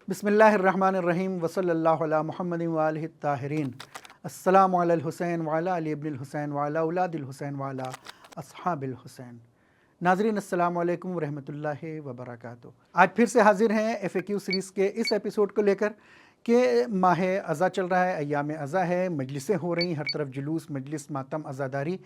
بسم اللہ الرحمن الرحیم وصلی اللہ علی محمد وآلہ الطاہرین۔ السلام علی الحسین وعلی علی ابن الحسین وعلی اولاد الحسین وعلی اصحاب الحسین۔ ناظرین السلام علیکم ورحمۃ اللہ وبرکاتہ۔ آج پھر سے حاضر ہیں ایف اے کیو سیریز کے اس ایپیسوڈ کو لے کر کہ ماہ عزا چل رہا ہے، ایام عزا ہے، مجلسیں ہو رہی ہیں، ہر طرف جلوس، مجلس، ماتم، عزاداری،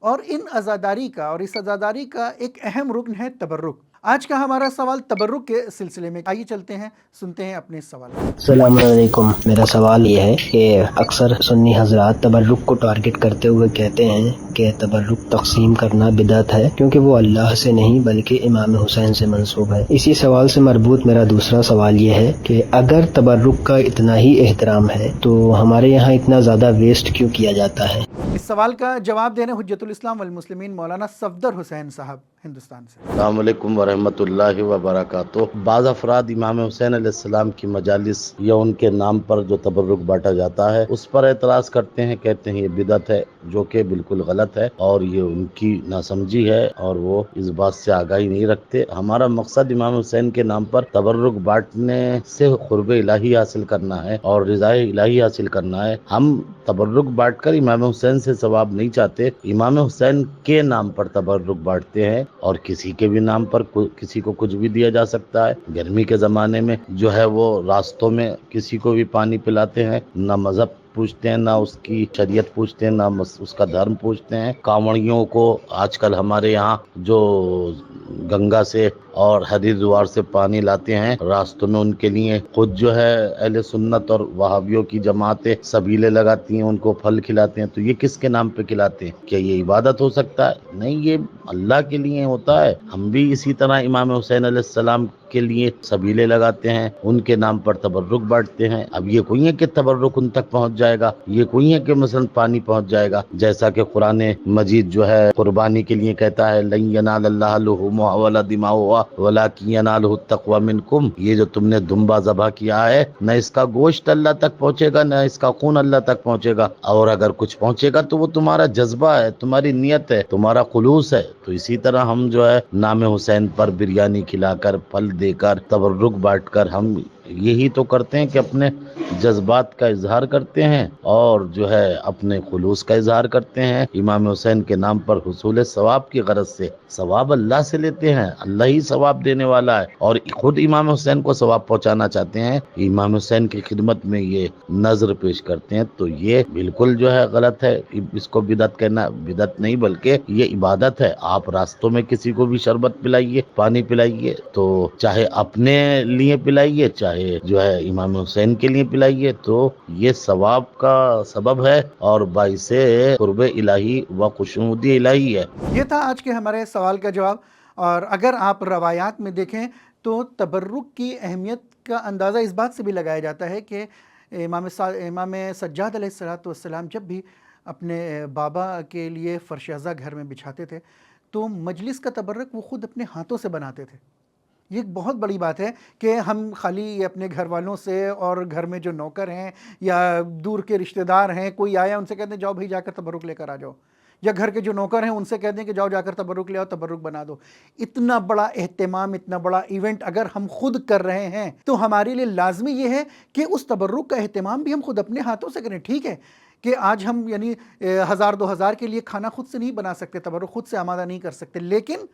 اور ان عزاداری کا اور اس عزاداری کا ایک اہم رکن ہے تبرک۔ آج کا ہمارا سوال تبرک کے سلسلے میں، آئیے چلتے ہیں، سنتے ہیں اپنے سوال۔ السلام علیکم، میرا سوال یہ ہے کہ اکثر سنی حضرات تبرک کو ٹارگٹ کرتے ہوئے کہتے ہیں کہ تبرک تقسیم کرنا بدعت ہے کیونکہ وہ اللہ سے نہیں بلکہ امام حسین سے منسوب ہے۔ اسی سوال سے مربوط میرا دوسرا سوال یہ ہے کہ اگر تبرک کا اتنا ہی احترام ہے تو ہمارے یہاں اتنا زیادہ ویسٹ کیوں کیا جاتا ہے؟ اس سوال کا جواب دینے حجت الاسلام والمسلمین مولانا صفدر حسین صاحب ہندوستان سے۔ السلام علیکم ورحمۃ اللہ وبرکاتہ۔ بعض افراد امام حسین علیہ السلام کی مجالس یا ان کے نام پر جو تبرک بانٹا جاتا ہے اس پر اعتراض کرتے ہیں، کہتے ہیں یہ بدعت ہے، جو کہ بالکل غلط ہے اور یہ ان کی ناسمجھی ہے اور وہ اس بات سے آگاہی نہیں رکھتے۔ ہمارا مقصد امام حسین کے نام پر تبرک بانٹنے سے قرب الہی حاصل کرنا ہے اور رضا الہی حاصل کرنا ہے۔ ہم تبرک بانٹ کر امام حسین سے ثواب نہیں چاہتے، امام حسین کے نام پر تبرک بانٹتے ہیں، اور کسی کے بھی نام پر کسی کو کچھ بھی دیا جا سکتا ہے۔ گرمی کے زمانے میں جو ہے وہ راستوں میں کسی کو بھی پانی پلاتے ہیں، نہ مذہب پوچھتے ہیں، نہ اس کی شریعت پوچھتے ہیں، نہ اس کا دھرم پوچھتے ہیں۔ کانوڑیوں کو آج کل ہمارے یہاں جو گنگا سے اور ہریدوار سے پانی لاتے ہیں راستوں میں، ان کے لیے خود جو ہے اہل سنت اور وہابیوں کی جماعتیں سبیلے لگاتی ہیں، ان کو پھل کھلاتے ہیں۔ تو یہ کس کے نام پہ کھلاتے ہیں؟ کیا یہ عبادت ہو سکتا ہے؟ نہیں، یہ اللہ کے لیے ہوتا ہے۔ ہم بھی اسی طرح امام حسین علیہ السلام کے لیے سبیلے لگاتے ہیں، ان کے نام پر تبرک بانٹتے ہیں۔ اب یہ کوئی ہے کہ تبرک ان تک پہنچ جائے گا، یہ کوئی ہے کہ مثلا پانی پہنچ جائے گا، جیسا کہ قرآن مجید جو ہے قربانی کے لیے کہتا ہے لن ینال اللہ لحومها ولا دماؤها ولکن ینالہ التقوی منکم۔ یہ جو تم نے دمبا ذبح کیا ہے، نہ اس کا گوشت اللہ تک پہنچے گا، نہ اس کا خون اللہ تک پہنچے گا، اور اگر کچھ پہنچے گا تو وہ تمہارا جذبہ ہے، تمہاری نیت ہے، تمہارا خلوص ہے۔ تو اسی طرح ہم جو ہے نام حسین پر بریانی کھلا کر، پھل دے کر، تبرک بانٹ کر، ہم یہی تو کرتے ہیں کہ اپنے جذبات کا اظہار کرتے ہیں اور جو ہے اپنے خلوص کا اظہار کرتے ہیں۔ امام حسین کے نام پر حصول ثواب کی غرض سے ثواب اللہ سے لیتے ہیں، اللہ ہی ثواب دینے والا ہے، اور خود امام حسین کو ثواب پہنچانا چاہتے ہیں، امام حسین کی خدمت میں یہ نظر پیش کرتے ہیں۔ تو یہ بالکل جو ہے غلط ہے، اس کو بدعت کہنا بدعت نہیں بلکہ یہ عبادت ہے۔ آپ راستوں میں کسی کو بھی شربت پلائیے، پانی پلائیے، تو چاہے اپنے لیے پلائیے، چاہے جو ہے امام حسین کے لیے پلائیے، تو یہ ثواب کا سبب ہے اور باعث قرب الہی و خشنود الہی ہے۔ یہ تھا آج کے ہمارے سوال کا جواب۔ اور اگر آپ روایات میں دیکھیں تو تبرک کی اہمیت کا اندازہ اس بات سے بھی لگایا جاتا ہے کہ امام سجاد علیہ السلام جب بھی اپنے بابا کے لیے فرش عزا گھر میں بچھاتے تھے تو مجلس کا تبرک وہ خود اپنے ہاتھوں سے بناتے تھے۔ یہ ایک بہت بڑی بات ہے کہ ہم خالی اپنے گھر والوں سے اور گھر میں جو نوکر ہیں یا دور کے رشتہ دار ہیں، کوئی آیا ان سے کہتے ہیں جاؤ بھائی جا کر تبرک لے کر آ جاؤ، یا گھر کے جو نوکر ہیں ان سے کہتے ہیں کہ جاؤ جا کر تبرک لے آؤ، تبرک بنا دو۔ اتنا بڑا اہتمام، اتنا بڑا ایونٹ اگر ہم خود کر رہے ہیں تو ہمارے لیے لازمی یہ ہے کہ اس تبرک کا اہتمام بھی ہم خود اپنے ہاتھوں سے کریں۔ ٹھیک ہے کہ آج ہم 1000-2000 کے لیے کھانا خود سے نہیں بنا سکتے، تبرک خود سے آمادہ نہیں کر سکتے، لیکن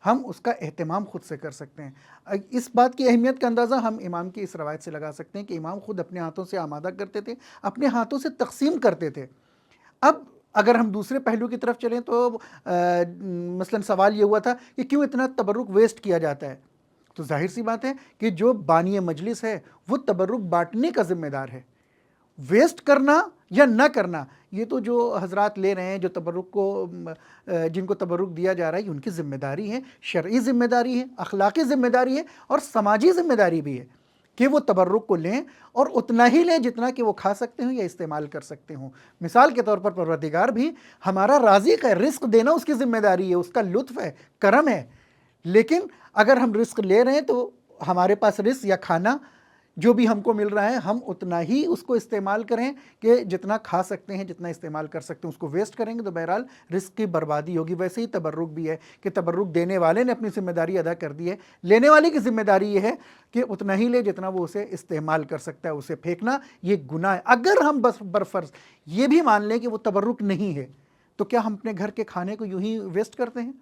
ہم اس کا اہتمام خود سے کر سکتے ہیں۔ اس بات کی اہمیت کا اندازہ ہم امام کی اس روایت سے لگا سکتے ہیں کہ امام خود اپنے ہاتھوں سے آمادہ کرتے تھے، اپنے ہاتھوں سے تقسیم کرتے تھے۔ اب اگر ہم دوسرے پہلو کی طرف چلیں تو مثلا سوال یہ ہوا تھا کہ کیوں اتنا تبرک ویسٹ کیا جاتا ہے؟ تو ظاہر سی بات ہے کہ جو بانی مجلس ہے وہ تبرک بانٹنے کا ذمہ دار ہے۔ ویسٹ کرنا یا نہ کرنا یہ تو جو حضرات لے رہے ہیں، جو تبرک کو جن کو تبرک دیا جا رہا ہے، یہ ان کی ذمہ داری ہے، شرعی ذمہ داری ہے، اخلاقی ذمہ داری ہے اور سماجی ذمہ داری بھی ہے کہ وہ تبرک کو لیں اور اتنا ہی لیں جتنا کہ وہ کھا سکتے ہوں یا استعمال کر سکتے ہوں۔ مثال کے طور پر پروردگار بھی ہمارا رازق ہے، رزق دینا اس کی ذمہ داری ہے، اس کا لطف ہے، کرم ہے، لیکن اگر ہم رزق لے رہے ہیں تو ہمارے پاس رزق یا کھانا جو بھی ہم کو مل رہا ہے ہم اتنا ہی اس کو استعمال کریں کہ جتنا کھا سکتے ہیں، جتنا استعمال کر سکتے ہیں، اس کو ویسٹ کریں گے تو بہرحال رزق کی بربادی ہوگی۔ ویسے ہی تبرک بھی ہے کہ تبرک دینے والے نے اپنی ذمہ داری ادا کر دی ہے، لینے والے کی ذمہ داری یہ ہے کہ اتنا ہی لے جتنا وہ اسے استعمال کر سکتا ہے۔ اسے پھینکنا یہ گناہ ہے۔ اگر ہم بس برفرض یہ بھی مان لیں کہ وہ تبرک نہیں ہے تو کیا ہم اپنے گھر کے کھانے کو یوں ہی ویسٹ کرتے ہیں؟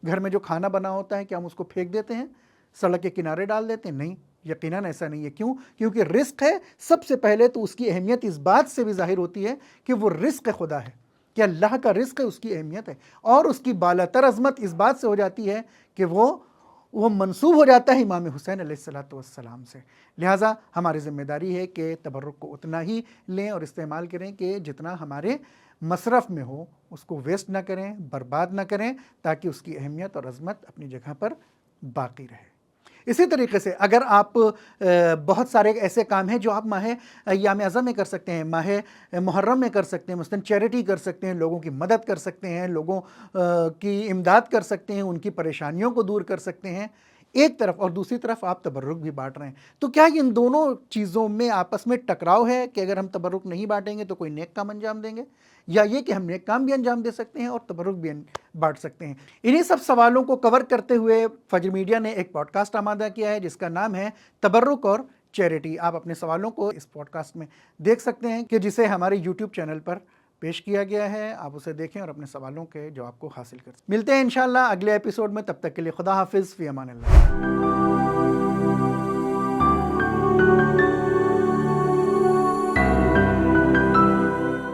گھر میں جو کھانا بنا ہوتا ہے کیا ہم اس کو پھینک دیتے ہیں، سڑک کے کنارے ڈال دیتے ہیں؟ نہیں، یقیناً ایسا نہیں ہے۔ کیوں؟ کیونکہ رزق ہے، سب سے پہلے تو اس کی اہمیت اس بات سے بھی ظاہر ہوتی ہے کہ وہ رزق خدا ہے، کہ اللہ کا رزق ہے، اس کی اہمیت ہے، اور اس کی بالاتر عظمت اس بات سے ہو جاتی ہے کہ وہ منسوب ہو جاتا ہے امام حسین علیہ السلام سے۔ لہٰذا ہماری ذمہ داری ہے کہ تبرک کو اتنا ہی لیں اور استعمال کریں کہ جتنا ہمارے مصرف میں ہو، اس کو ویسٹ نہ کریں، برباد نہ کریں، تاکہ اس کی اہمیت اور عظمت اپنی جگہ پر باقی رہے۔ اسی طریقے سے اگر آپ بہت سارے ایسے کام ہیں جو آپ ماہ ایام اعظم میں کر سکتے ہیں، ماہ محرم میں کر سکتے ہیں، مثلاً چیریٹی کر سکتے ہیں، لوگوں کی مدد کر سکتے ہیں، لوگوں کی امداد کر سکتے ہیں، ان کی پریشانیوں کو دور کر سکتے ہیں ایک طرف، اور دوسری طرف آپ تبرک بھی بانٹ رہے ہیں، تو کیا ان دونوں چیزوں میں آپس میں ٹکراؤ ہے کہ اگر ہم تبرک نہیں بانٹیں گے تو کوئی نیک کام انجام دیں گے، یا یہ کہ ہم نیک کام بھی انجام دے سکتے ہیں اور تبرک بھی بانٹ سکتے ہیں؟ انہی سب سوالوں کو کور کرتے ہوئے فجر میڈیا نے ایک پوڈ کاسٹ آمادہ کیا ہے جس کا نام ہے تبرک اور چیریٹی۔ آپ اپنے سوالوں کو اس پوڈ کاسٹ میں دیکھ سکتے ہیں کہ جسے ہمارے یوٹیوب چینل پر پیش کیا گیا ہے۔ آپ اسے دیکھیں اور اپنے سوالوں کے جواب کو حاصل کر سکیں۔ ملتے ہیں انشاءاللہ اگلے ایپیسوڈ میں، تب تک کے لیے خدا حافظ، فی امان اللہ۔